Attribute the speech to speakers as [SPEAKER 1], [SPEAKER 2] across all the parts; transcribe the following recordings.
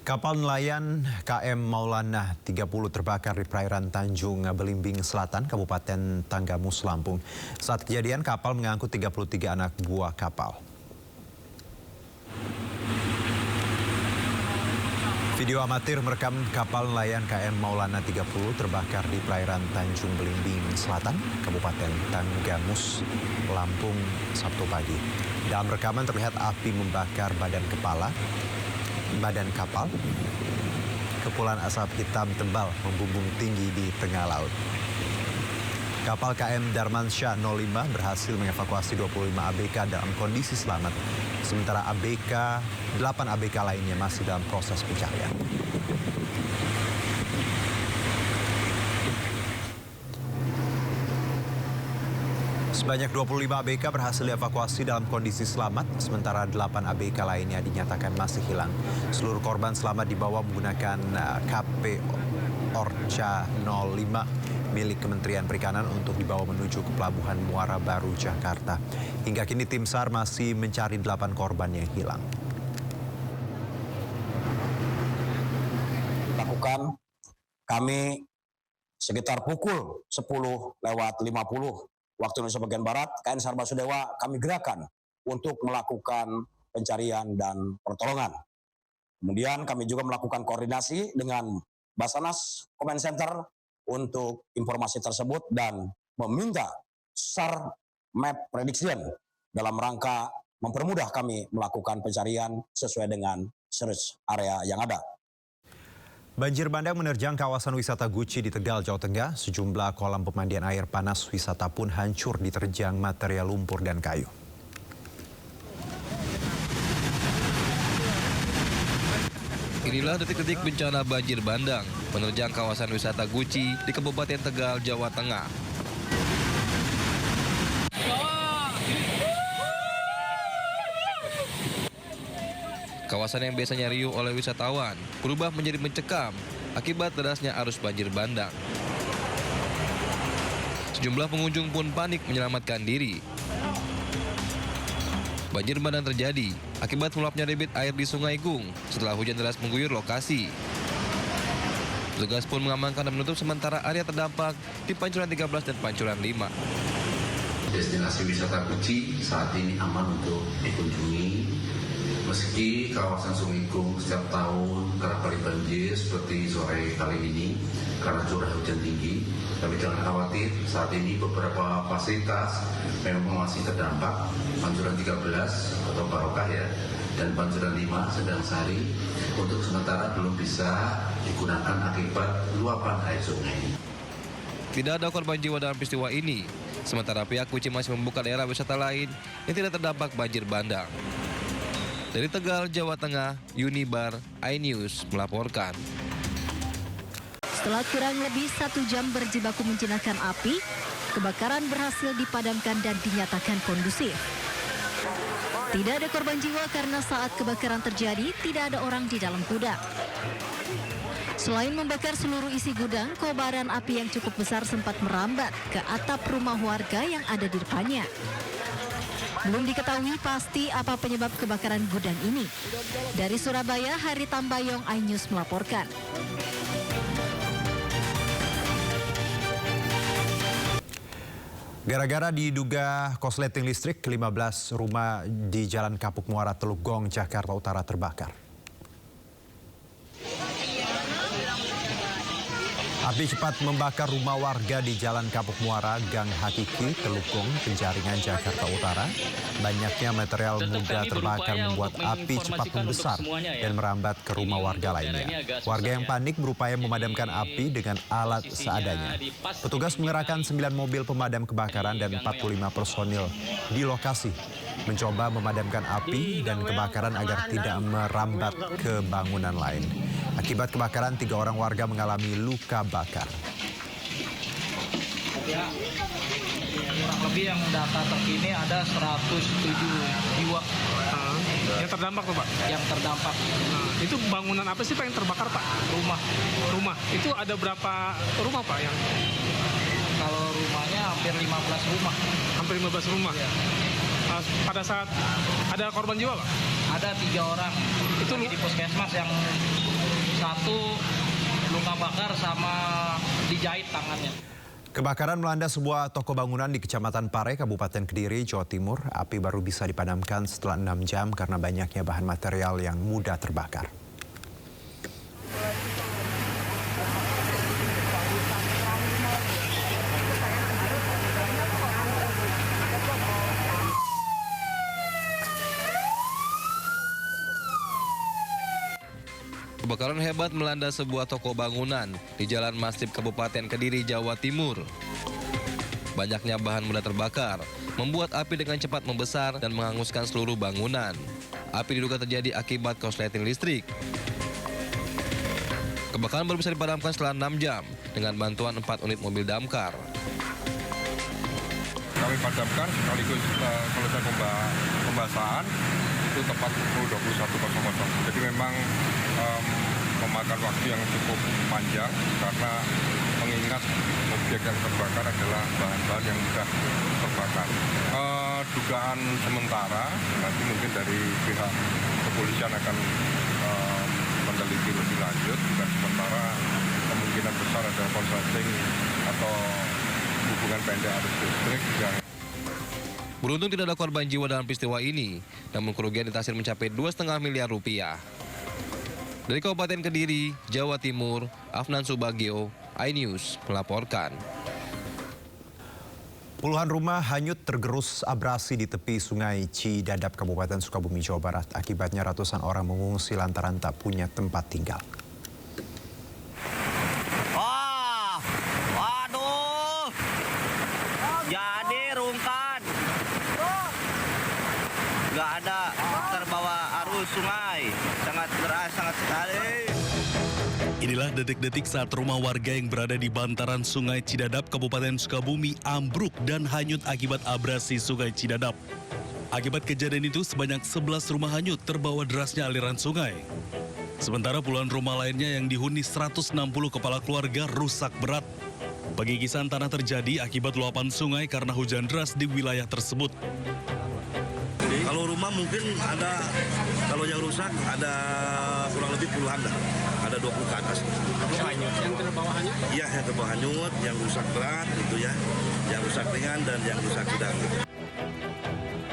[SPEAKER 1] Kapal nelayan KM Maulana 30 terbakar di perairan Tanjung Belimbing Selatan, Kabupaten Tanggamus, Lampung. Saat kejadian, kapal mengangkut 33 anak buah kapal. Video amatir merekam kapal nelayan KM Maulana 30 terbakar di perairan Tanjung Belimbing Selatan, Kabupaten Tanggamus, Lampung, Sabtu pagi. Dalam rekaman terlihat api membakar badan kapal. Kepulan asap hitam tebal membumbung tinggi di tengah laut. Kapal KM Darmansyah 05 berhasil mengevakuasi 25 ABK dalam kondisi selamat. Sementara 8 ABK lainnya masih dalam proses pencarian. Sebanyak 25 ABK berhasil dievakuasi dalam kondisi selamat, sementara 8 ABK lainnya dinyatakan masih hilang. Seluruh korban selamat dibawa menggunakan KP Orca 05 milik Kementerian Perikanan untuk dibawa menuju ke Pelabuhan Muara Baru, Jakarta. Hingga kini tim SAR masih mencari 8 korban yang hilang.
[SPEAKER 2] Lakukan kami sekitar pukul 10:50 waktu Indonesia bagian Barat, KN SAR Basudewa kami gerakan untuk melakukan pencarian dan pertolongan. Kemudian kami juga melakukan koordinasi dengan Basarnas Command Center untuk informasi tersebut dan meminta SAR Map Prediction dalam rangka mempermudah kami melakukan pencarian sesuai dengan search area yang ada.
[SPEAKER 1] Banjir bandang menerjang kawasan wisata Guci di Tegal, Jawa Tengah. Sejumlah kolam pemandian air panas wisata pun hancur diterjang material lumpur dan kayu.
[SPEAKER 3] Inilah detik-detik bencana banjir bandang menerjang kawasan wisata Guci di Kabupaten Tegal, Jawa Tengah. Kawasan yang biasanya riuh oleh wisatawan berubah menjadi mencekam akibat derasnya arus banjir bandang. Sejumlah pengunjung pun panik menyelamatkan diri. Banjir bandang terjadi akibat meluapnya debit air di Sungai Gung setelah hujan deras mengguyur lokasi. Petugas pun mengamankan dan menutup sementara area terdampak di Pancuran 13 dan Pancuran 5.
[SPEAKER 4] Destinasi wisata Guci saat ini aman untuk dikunjungi. Meski kawasan Sungai Gung setiap tahun kerap kali banjir seperti sore kali ini karena curah hujan tinggi, tapi jangan khawatir, saat ini beberapa fasilitas memang masih terdampak. Pancuran 13 atau Barokah ya, dan Pancuran 5 Sedang Sari untuk sementara belum bisa digunakan akibat luapan air sungai.
[SPEAKER 3] Tidak ada korban jiwa dalam peristiwa ini, sementara pihak Guci masih membuka daerah wisata lain yang tidak terdampak banjir bandang. Dari Tegal, Jawa Tengah, Unibar, iNews melaporkan.
[SPEAKER 5] Setelah kurang lebih 1 jam berjibaku menjinakkan api, kebakaran berhasil dipadamkan dan dinyatakan kondusif. Tidak ada korban jiwa karena saat kebakaran terjadi tidak ada orang di dalam gudang. Selain membakar seluruh isi gudang, kobaran api yang cukup besar sempat merambat ke atap rumah warga yang ada di depannya. Belum diketahui pasti apa penyebab kebakaran gudang ini. Dari Surabaya, Hari Tambayong, iNews melaporkan.
[SPEAKER 1] Gara-gara diduga korsleting listrik, 15 rumah di Jalan Kapuk Muara, Teluk Gong, Jakarta Utara terbakar. Api cepat membakar rumah warga di Jalan Kapuk Muara, Gang Hakiki, Teluk Gong, Penjaringan, Jakarta Utara. Banyaknya material mudah terbakar membuat api cepat membesar dan merambat ke rumah warga lainnya. Warga yang panik berupaya memadamkan api dengan alat seadanya. Petugas mengerahkan 9 mobil pemadam kebakaran dan 45 personil di lokasi, mencoba memadamkan api dan kebakaran agar tidak merambat ke bangunan lain. Akibat kebakaran, 3 orang warga mengalami luka bakar.
[SPEAKER 6] Kurang lebih yang data terkini ada 107 jiwa.
[SPEAKER 7] Yang terdampak tuh Pak?
[SPEAKER 6] Yang terdampak.
[SPEAKER 7] Itu bangunan apa sih Pak yang terbakar Pak? Rumah. Itu ada berapa rumah Pak yang?
[SPEAKER 6] Kalau rumahnya hampir 15 rumah.
[SPEAKER 7] Hampir 15 rumah?
[SPEAKER 6] Ya.
[SPEAKER 7] Pada saat ada korban jiwa Pak?
[SPEAKER 6] Ada 3 orang.
[SPEAKER 7] Itu
[SPEAKER 6] di puskesmas yang satu luka bakar sama dijahit tangannya.
[SPEAKER 1] Kebakaran melanda sebuah toko bangunan di Kecamatan Pare, Kabupaten Kediri, Jawa Timur. Api baru bisa dipadamkan setelah 6 jam karena banyaknya bahan material yang mudah terbakar.
[SPEAKER 3] Kebakaran hebat melanda sebuah toko bangunan di Jalan Masjid Kabupaten Kediri, Jawa Timur. Banyaknya bahan mudah terbakar, membuat api dengan cepat membesar dan menghanguskan seluruh bangunan. Api diduga terjadi akibat korsleting listrik. Kebakaran baru bisa dipadamkan setelah 6 jam dengan bantuan 4 unit mobil damkar.
[SPEAKER 8] Kami padamkan sekaligus selesai pembasahan itu tepat pukul 21.00. Jadi memang memakan waktu yang cukup panjang karena mengingat objek yang terbakar adalah bahan-bahan yang mudah terbakar. Dugaan sementara nanti mungkin dari pihak kepolisian akan meneliti lebih lanjut. Dan sementara kemungkinan besar ada korsleting atau hubungan pendek arus listrik yang.
[SPEAKER 3] Beruntung tidak ada korban jiwa dalam peristiwa ini, namun kerugian ditaksir mencapai 2,5 miliar rupiah. Dari Kabupaten Kediri, Jawa Timur, Afnan Subagio, iNews melaporkan.
[SPEAKER 1] Puluhan rumah hanyut tergerus abrasi di tepi Sungai Cidadap, Kabupaten Sukabumi, Jawa Barat. Akibatnya ratusan orang mengungsi lantaran tak punya tempat tinggal.
[SPEAKER 9] Waduh, jadi rungkan, nggak ada, terbawa arus sungai, sangat deras, sangat sekali.
[SPEAKER 10] Inilah detik-detik saat rumah warga yang berada di bantaran Sungai Cidadap, Kabupaten Sukabumi ambruk dan hanyut akibat abrasi Sungai Cidadap. Akibat kejadian itu, sebanyak 11 rumah hanyut terbawa derasnya aliran sungai. Sementara puluhan rumah lainnya yang dihuni 160 kepala keluarga rusak berat. Pengikisan tanah terjadi akibat luapan sungai karena hujan deras di wilayah tersebut.
[SPEAKER 9] Kalau rumah mungkin ada, kalau yang rusak ada kurang lebih puluhan dah. Ada 20 ke atas.
[SPEAKER 7] Yang terbawa hanyut?
[SPEAKER 9] Iya, yang terbawa hanyut, yang rusak berat gitu ya. Yang rusak ringan dan yang rusak sedang gitu.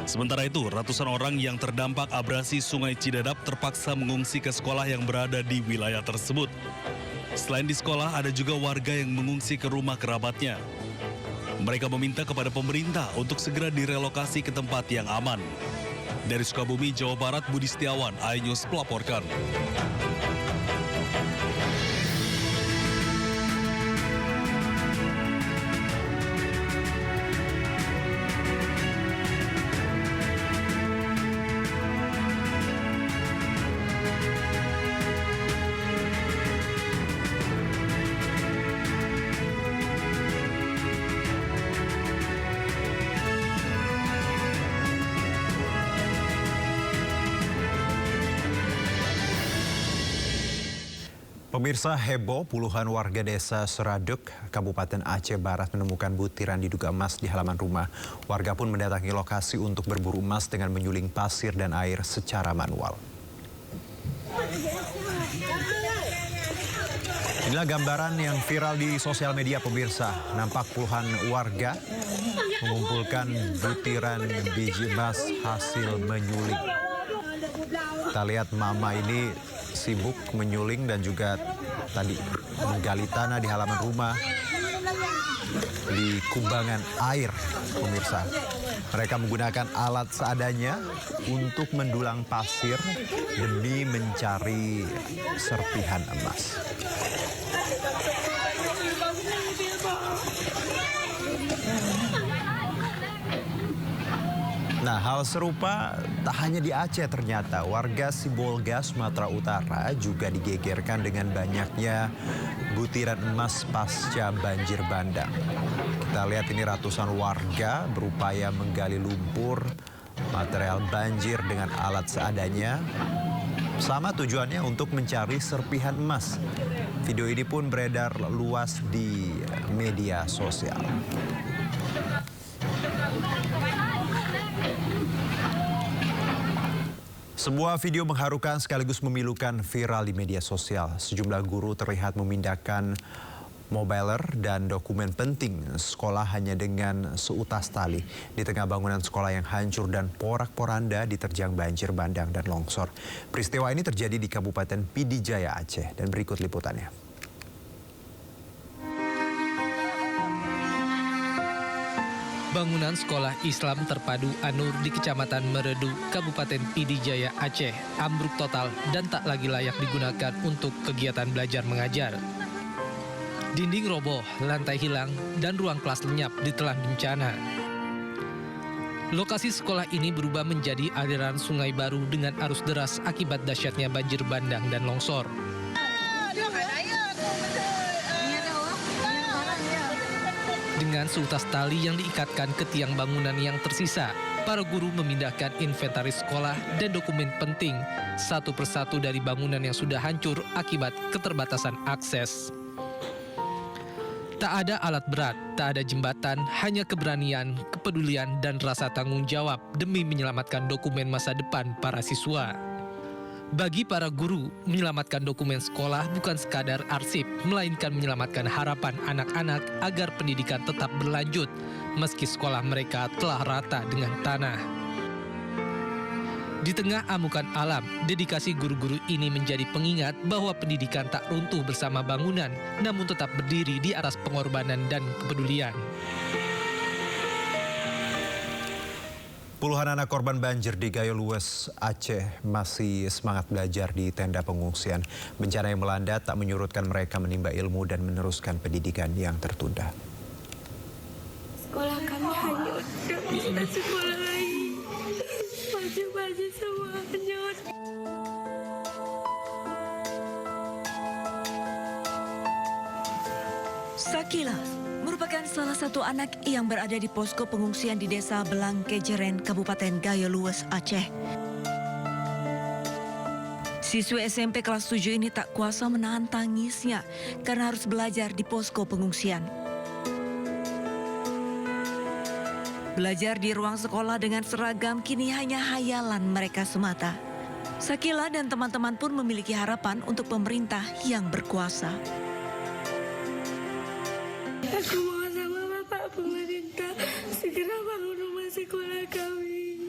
[SPEAKER 10] Sementara itu, ratusan orang yang terdampak abrasi Sungai Cidadap terpaksa mengungsi ke sekolah yang berada di wilayah tersebut. Selain di sekolah, ada juga warga yang mengungsi ke rumah kerabatnya. Mereka meminta kepada pemerintah untuk segera direlokasi ke tempat yang aman. Dari Sukabumi, Jawa Barat, Budi Setiawan, iNews melaporkan.
[SPEAKER 1] Pemirsa, heboh, puluhan warga desa Seraduk, Kabupaten Aceh Barat menemukan butiran diduga emas di halaman rumah. Warga pun mendatangi lokasi untuk berburu emas dengan menyuling pasir dan air secara manual. Inilah gambaran yang viral di sosial media, pemirsa. Nampak puluhan warga mengumpulkan butiran biji emas hasil menyuling. Kita lihat mama ini sibuk menyuling dan juga tadi menggali tanah di halaman rumah di kubangan air, pemirsa. Mereka menggunakan alat seadanya untuk mendulang pasir demi mencari serpihan emas. Nah, hal serupa tak hanya di Aceh ternyata. Warga Sibolga, Sumatera Utara juga digegerkan dengan banyaknya butiran emas pasca banjir bandang. Kita lihat ini ratusan warga berupaya menggali lumpur material banjir dengan alat seadanya. Sama tujuannya untuk mencari serpihan emas. Video ini pun beredar luas di media sosial. Sebuah video mengharukan sekaligus memilukan viral di media sosial. Sejumlah guru terlihat memindahkan mobiler dan dokumen penting sekolah hanya dengan seutas tali. Di tengah bangunan sekolah yang hancur dan porak-poranda diterjang banjir bandang dan longsor. Peristiwa ini terjadi di Kabupaten Pidi Jaya, Aceh. Dan berikut liputannya.
[SPEAKER 11] Bangunan Sekolah Islam Terpadu An-Nur di Kecamatan Meredu, Kabupaten Pidi Jaya, Aceh, ambruk total dan tak lagi layak digunakan untuk kegiatan belajar mengajar. Dinding roboh, lantai hilang, dan ruang kelas lenyap ditelan bencana. Lokasi sekolah ini berubah menjadi aliran sungai baru dengan arus deras akibat dahsyatnya banjir bandang dan longsor. Dengan seutas tali yang diikatkan ke tiang bangunan yang tersisa, para guru memindahkan inventaris sekolah dan dokumen penting satu persatu dari bangunan yang sudah hancur akibat keterbatasan akses. Tak ada alat berat, tak ada jembatan, hanya keberanian, kepedulian, dan rasa tanggung jawab demi menyelamatkan dokumen masa depan para siswa. Bagi para guru, menyelamatkan dokumen sekolah bukan sekadar arsip, melainkan menyelamatkan harapan anak-anak agar pendidikan tetap berlanjut, meski sekolah mereka telah rata dengan tanah. Di tengah amukan alam, dedikasi guru-guru ini menjadi pengingat bahwa pendidikan tak runtuh bersama bangunan, namun tetap berdiri di atas pengorbanan dan kepedulian.
[SPEAKER 1] Puluhan anak korban banjir di Gayo Lues, Aceh masih semangat belajar di tenda pengungsian. Bencana yang melanda tak menyurutkan mereka menimba ilmu dan meneruskan pendidikan yang tertunda.
[SPEAKER 12] Sekolah kami hanyut, kami tidak sekolah lagi. Baju-baju semua hanyut.
[SPEAKER 13] Sakila merupakan salah satu anak yang berada di posko pengungsian di Desa Belang Kejeren, Kabupaten Gayo Lues, Aceh. Siswi SMP kelas 7 ini tak kuasa menahan tangisnya karena harus belajar di posko pengungsian. Belajar di ruang sekolah dengan seragam kini hanya hayalan mereka semata. Sakila dan teman-teman pun memiliki harapan untuk pemerintah yang berkuasa.
[SPEAKER 12] Aku mohon sama Bapak pemerintah segera bangun rumah sekolah kami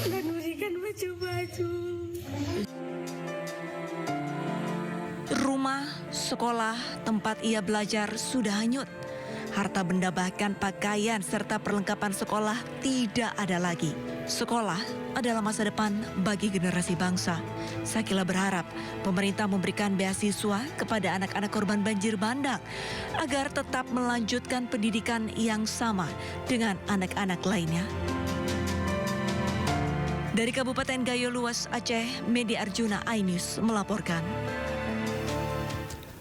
[SPEAKER 12] dan berikan baju-baju.
[SPEAKER 13] Rumah, sekolah, tempat ia belajar sudah hanyut. Harta benda bahkan pakaian serta perlengkapan sekolah tidak ada lagi. Sekolah adalah masa depan bagi generasi bangsa. Sakila berharap pemerintah memberikan beasiswa kepada anak-anak korban banjir bandang agar tetap melanjutkan pendidikan yang sama dengan anak-anak lainnya. Dari Kabupaten Gayo Lues, Aceh, Medi Arjuna, iNews melaporkan.